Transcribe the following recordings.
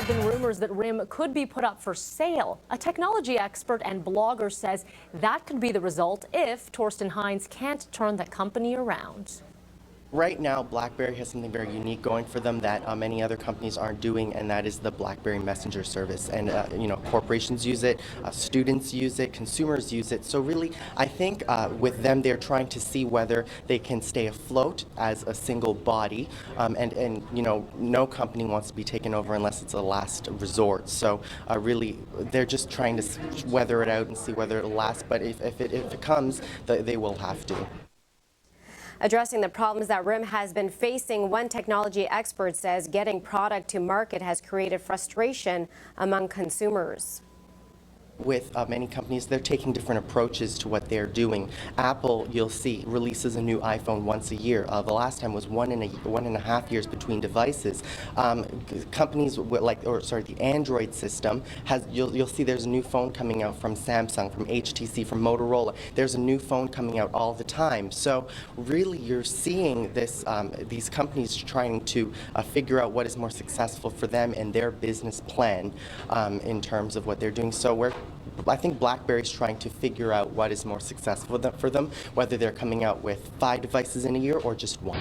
have been rumors that RIM could be put up for sale. A technology expert and blogger says that could be the result if Torsten Heinz can't turn the company around. Right now, BlackBerry has something very unique going for them that many other companies aren't doing, and that is the BlackBerry Messenger service. And corporations use it, students use it, consumers use it. So really, I think with them, they're trying to see whether they can stay afloat as a single body. And no company wants to be taken over unless it's a last resort. So really, they're just trying to weather it out and see whether it'll last. But if it comes, they will have to. Addressing the problems that RIM has been facing, one technology expert says getting product to market has created frustration among consumers. With many companies, they're taking different approaches to what they're doing. Apple, you'll see, releases a new iPhone once a year. The last time was 1.5 years between devices. Companies the Android system you'll see there's a new phone coming out from Samsung, from HTC, from Motorola. There's a new phone coming out all the time. So really, you're seeing this these companies trying to figure out what is more successful for them and their business plan in terms of what they're doing. So I think BlackBerry's trying to figure out what is more successful for them, whether they're coming out with 5 devices in a year or just 1.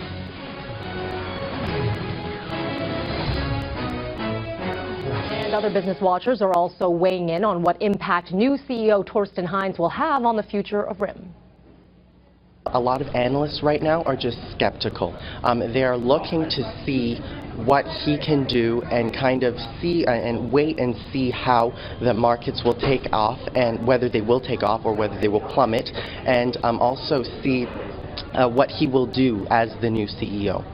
And other business watchers are also weighing in on what impact new CEO Torsten Heinz will have on the future of RIM. A lot of analysts right now are just skeptical. They are looking to see what he can do and kind of see and wait and see how the markets will take off and whether they will take off or whether they will plummet, and also see what he will do as the new CEO.